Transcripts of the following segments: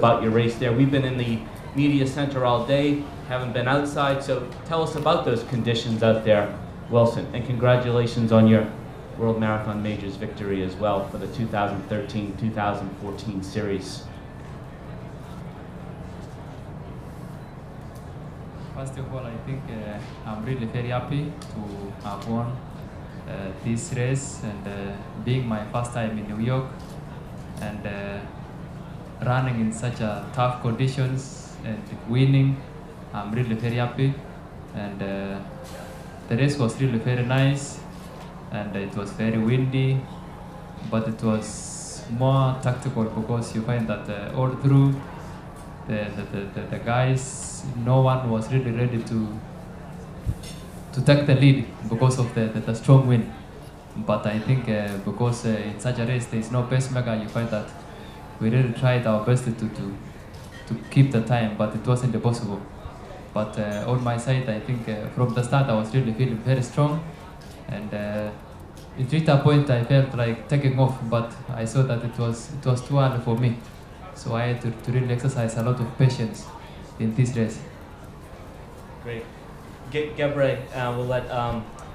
about your race there. We've been in the media center all day, haven't been outside, so tell us about those conditions out there, Wilson, and congratulations on your World Marathon Majors victory as well for the 2013-2014 series. First of all, I think I'm really very happy to have won this race, and being my first time in New York, and running in such a tough conditions and winning. I'm really very happy, and the race was really very nice, and it was very windy, but it was more tactical because you find that all through the guys, no one was really ready to take the lead because of the strong wind. But I think because in such a race there is no pacemaker, you find that we really tried our best to keep the time, but it wasn't possible. But on my side, I think from the start I was really feeling very strong, and it reached a point I felt like taking off, but I saw that it was too early for me, so I had to really exercise a lot of patience in this race. Great. Gebre, we'll let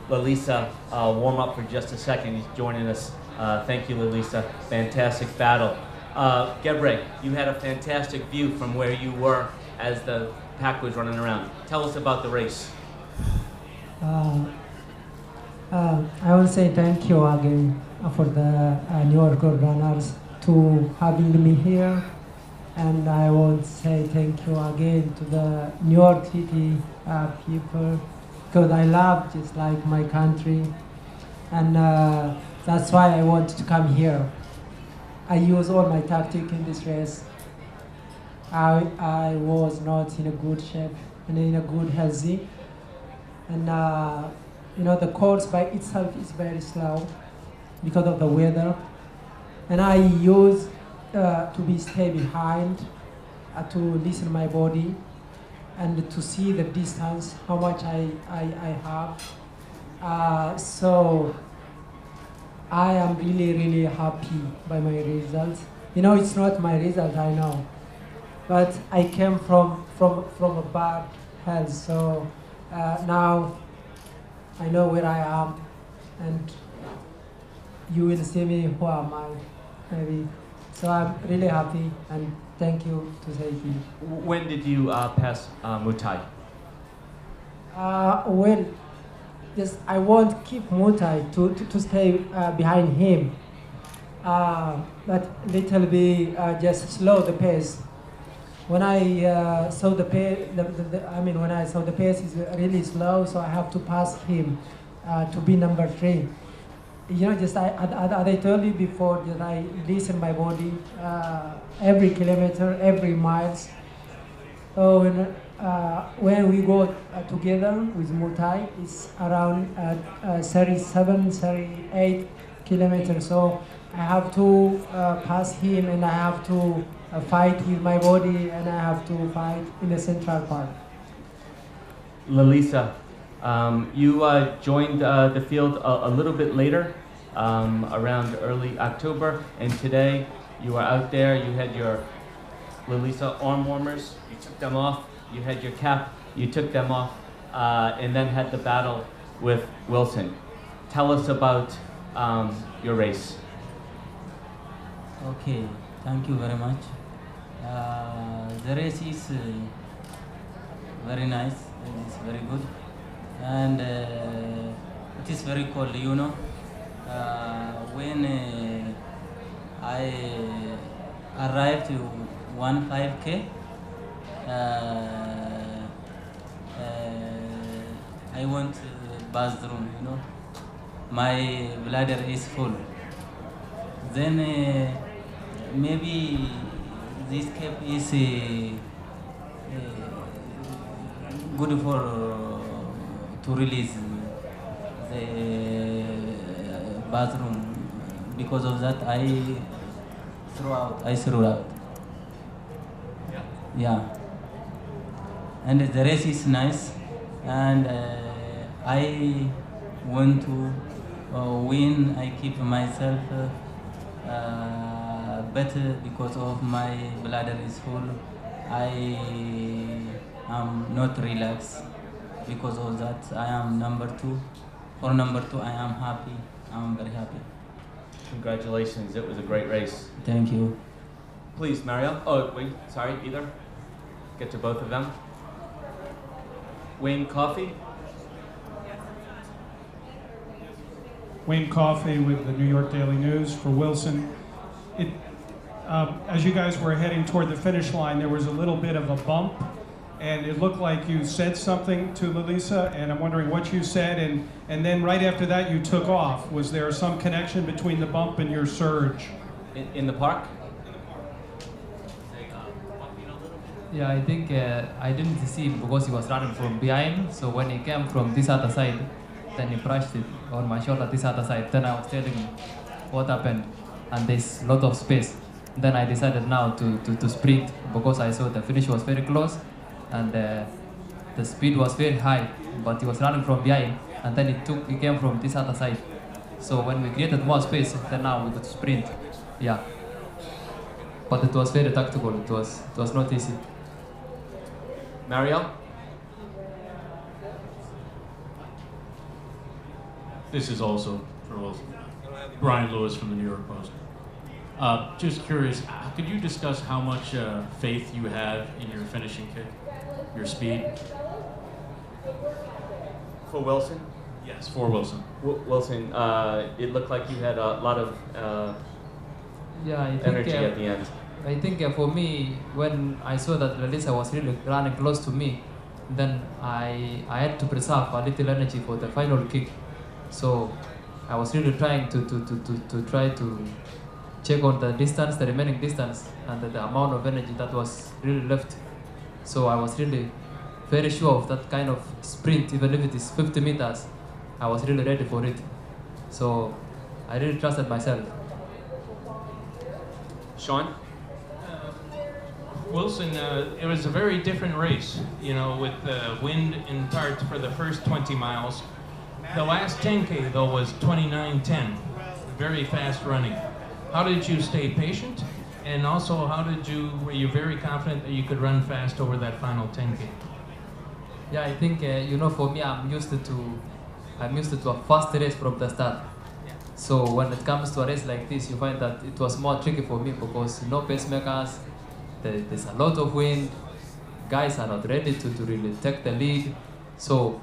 Lalisa warm up for just a second. He's joining us. Thank you, Lalisa. Fantastic battle. Gebre, you had a fantastic view from where you were as the pack was running around. Tell us about the race. I will say thank you again for the New York runners to having me here, and I will say thank you again to the New York City people, because I love just like my country, and that's why I wanted to come here. I use all my tactic in this race. I was not in a good shape and in a good healthy, and you know, the course by itself is very slow because of the weather, and I use to stay behind, to listen my body, and to see the distance, how much I have. So I am really happy by my results. You know, it's not my result, I know, but I came from a bad health, so now I know where I am, and you will see me who am I, maybe. So I'm really happy, and thank you to say here. When did you pass Mutai? Well, yes, I won't keep Mutai to stay behind him, but little bit just slow the pace. When I saw the pace, when I saw the pace is really slow, so I have to pass him to be number 3. You know, just as I told you before, that I listen my body every kilometer, every miles. So when we go together with Mutai, it's around 37, 38 kilometers. So I have to pass him, and I have to fight with my body, and I have to fight in the central part. Lalisa, you joined the field a little bit later, around early October, and today you were out there, you had your Lalisa arm warmers, you took them off, you had your cap, you took them off, and then had the battle with Wilson. Tell us about your race. Okay, thank you very much. The race is very nice, and it's very good, and it is very cold, you know. When I arrived to 15K, I went to the bathroom, you know. My bladder is full. Then maybe this cap is good for to release the bathroom. Because of that, I threw out. Yeah. And the race is nice, and I want to win. I keep myself but because of my bladder is full, I am not relaxed. Because of that, I am number two. For number two, I am happy. I am very happy. Congratulations, it was a great race. Thank you. Please, Mario. Oh, wait, sorry, either. Get to both of them. Wayne Coffey. Wayne Coffey with the New York Daily News for Wilson. As you guys were heading toward the finish line, there was a little bit of a bump, and it looked like you said something to Lalisa, and I'm wondering what you said, and then right after that you took off. Was there some connection between the bump and your surge? In the park? Yeah, I think I didn't see him because he was running from behind. So when he came from this other side, then he brushed it on my shoulder this other side. Then I was telling him what happened, and there's a lot of space. Then I decided now to sprint because I saw the finish was very close, and the speed was very high. But he was running from behind, and then he came from this other side. So when we created more space, then now we could sprint. Yeah. But it was very tactical. It was not easy. Mario? This is also for Wilson. Brian Lewis from the New York Post. Just curious, could you discuss how much faith you have in your finishing kick, your speed? For Wilson? Yes, for Wilson. Wilson, it looked like you had a lot of Yeah, I think, energy at the end. I think for me, when I saw that Lalisa was really running close to me, then I had to preserve a little energy for the final kick. So I was really trying to try to check on the distance, the remaining distance, and the amount of energy that was really left. So I was really very sure of that kind of sprint, even if it is 50 meters. I was really ready for it. So I really trusted myself. Sean? Wilson, it was a very different race, you know, with the wind and tarts for the first 20 miles. The last 10K, though, was 29:10, very fast running. How did you stay patient? And also, were you very confident that you could run fast over that final 10K? Yeah, I think, you know, for me, I'm used to a fast race from the start. So when it comes to a race like this, you find that it was more tricky for me because no pacemakers, there's a lot of wind, guys are not ready to really take the lead. So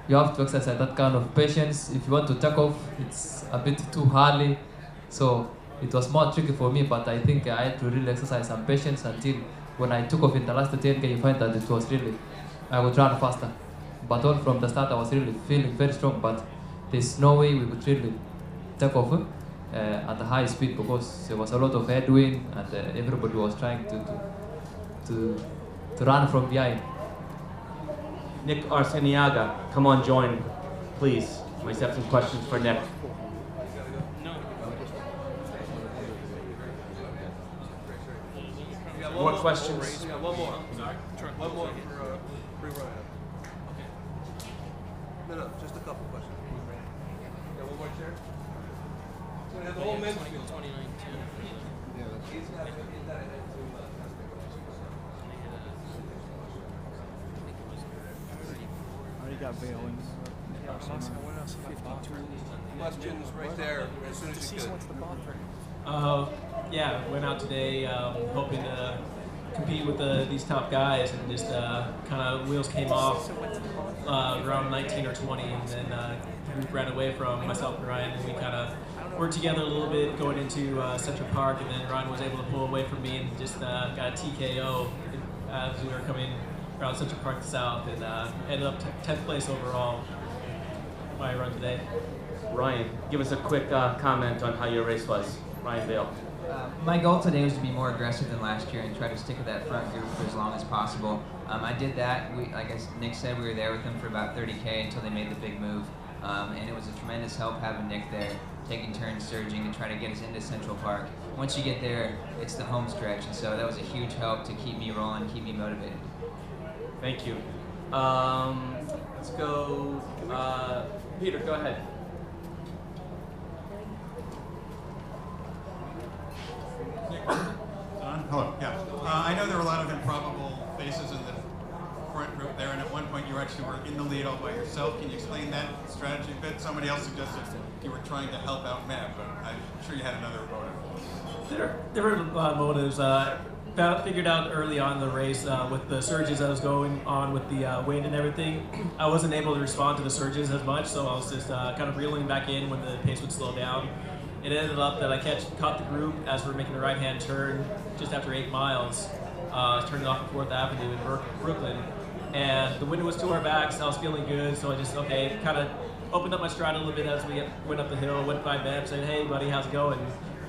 you have to exercise that kind of patience. If you want to take off, it's a bit too early. So it was more tricky for me, but I think I had to really exercise some patience until when I took off in the last 10K, you find that it was really, I would run faster. But all from the start, I was really feeling very strong, but there's no way we could really take off at a high speed because there was a lot of headwind and everybody was trying to run from behind. Nick Arceniaga, come on, join, please. We have some questions for Nick. More questions? Yeah, one more. Sorry. One more for pre-run. Okay. No, just a couple questions. Yeah, one more chair. So we have the whole men's field. 2019. Already got bailings. Questions right there as soon as you could. Yeah, went out today hoping to compete with these top guys, and just kind of wheels came off around 19 or 20, and then we ran away from myself and Ryan, and we kind of worked together a little bit going into Central Park, and then Ryan was able to pull away from me and just got a TKO as we were coming around Central Park South, and ended up 10th place overall by run today. Ryan, give us a quick comment on how your race was. Ryan Bale. My goal today was to be more aggressive than last year and try to stick with that front group for as long as possible. I did that. Like Nick said, we were there with them for about 30K until they made the big move. And it was a tremendous help having Nick there, taking turns surging to try to get us into Central Park. Once you get there, it's the home stretch, and so that was a huge help to keep me rolling, keep me motivated. Thank you. Let's go. Peter, go ahead. Hello. Yeah. I know there were a lot of improbable faces in the front group there, and at one point you actually were in the lead all by yourself. Can you explain that strategy a bit? Somebody else suggested you were trying to help out Matt, but I'm sure you had another motive. There were motives. Figured out early on in the race with the surges that was going on with the wind and everything, I wasn't able to respond to the surges as much, so I was just kind of reeling back in when the pace would slow down. It ended up that I caught the group as we were making the right-hand turn just after 8 miles, turning off of 4th Avenue in Brooklyn. And the wind was to our backs, I was feeling good, so I just, kind of opened up my stride a little bit as we went up the hill, went by Beb, said, hey buddy, how's it going?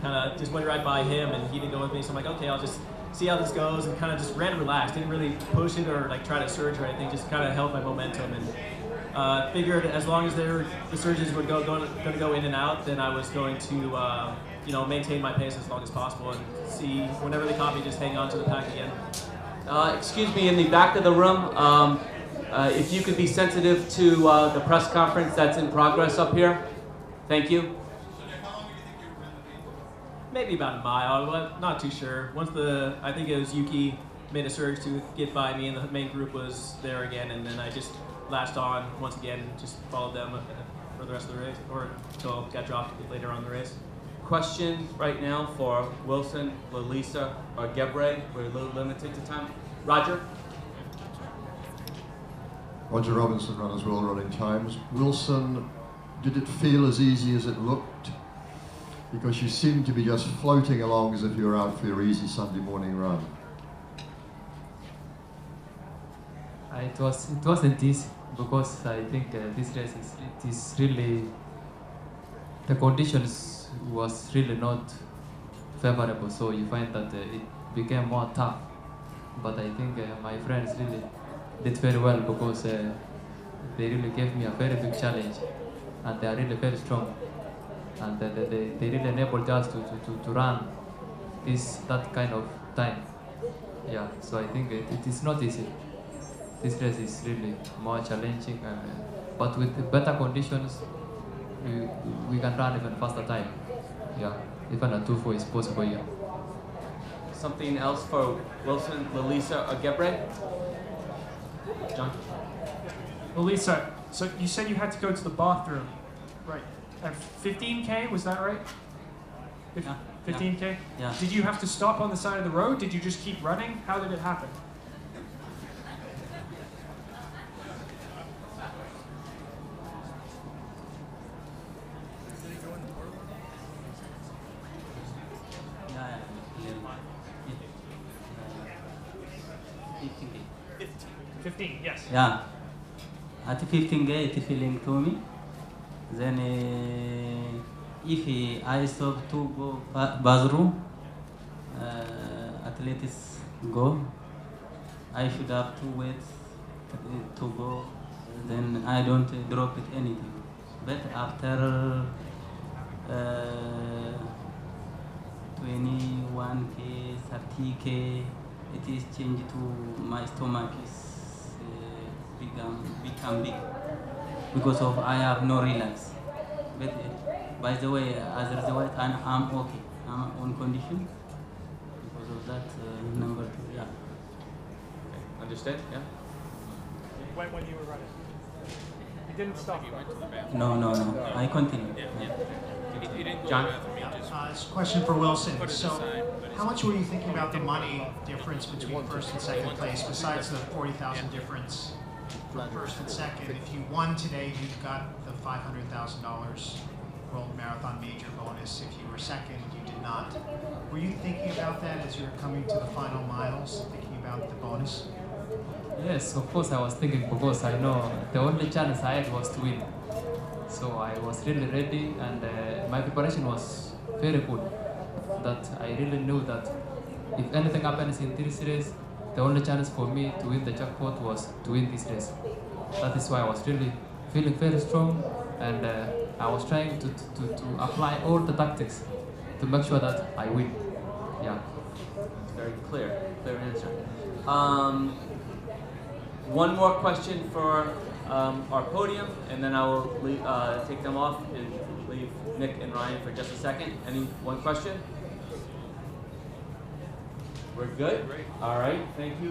Kind of just went right by him, and he didn't go with me, so I'm like, okay, I'll just see how this goes, and kind of just ran relaxed. Didn't really push it or like try to surge or anything, just kind of held my momentum, and figured as long as the surges were going to go in and out, then I was going to maintain my pace as long as possible, and see whenever they caught me, just hang on to the pack again. Excuse me, in the back of the room, if you could be sensitive to the press conference that's in progress up here. Thank you. Maybe about a mile, but not too sure. Once I think it was Yuki made a surge to get by me, and the main group was there again, and then I just latched on once again, just followed them for the rest of the race, or until I got dropped later on in the race. Question right now for Wilson, Lalisa, or Gebre. We're a little limited to time. Roger? Roger Robinson, Runners World Running Times. Wilson, did it feel as easy as it looked? Because you seemed to be just floating along as if you were out for your easy Sunday morning run. It wasn't easy, because I think this race is really, the conditions was really not favorable, so you find that it became more tough. But I think my friends really did very well, because they really gave me a very big challenge, and they are really very strong. And they really enabled us to run that kind of time. Yeah, so I think it is not easy. This race is really more challenging, but with better conditions, we can run even faster time. Yeah, even a 2:4 is possible here. Something else for Wilson, Lalisa, or Gebre? John? Lalisa, so you said you had to go to the bathroom, right? At 15K, was that right? 15K? Yeah. Did you have to stop on the side of the road? Did you just keep running? How did it happen? Yeah. 15, yes. Yeah. At 15K, it feeling to me. Then if I stop to go bathroom, athletes go. I should have to wait to go. Then I don't drop it anything. But after 21K, 30K, it is changed to my stomach is become big. Because of I have no relax. But by the way, as a result, I'm okay. I'm on condition. Because of that, number 2, yeah. Okay. Understand? Yeah. When you were running, you didn't stop. No. I continue. John? It's a question for Wilson. So, how much were you thinking about the money difference between first and second place, besides the 40,000 difference? From first and second, if you won today, you got the $500,000 World Marathon major bonus. If you were second, you did not. Were you thinking about that as you were coming to the final miles, thinking about the bonus? Yes, of course I was thinking, because I know the only chance I had was to win. So I was really ready, and my preparation was very good. That I really knew that if anything happens in this race, the only chance for me to win the jackpot was to win this race. That is why I was really feeling very strong, and I was trying to apply all the tactics to make sure that I win. Yeah. Very clear answer. One more question for our podium, and then I will take them off and leave Nick and Ryan for just a second. One question? We're good? All right, thank you.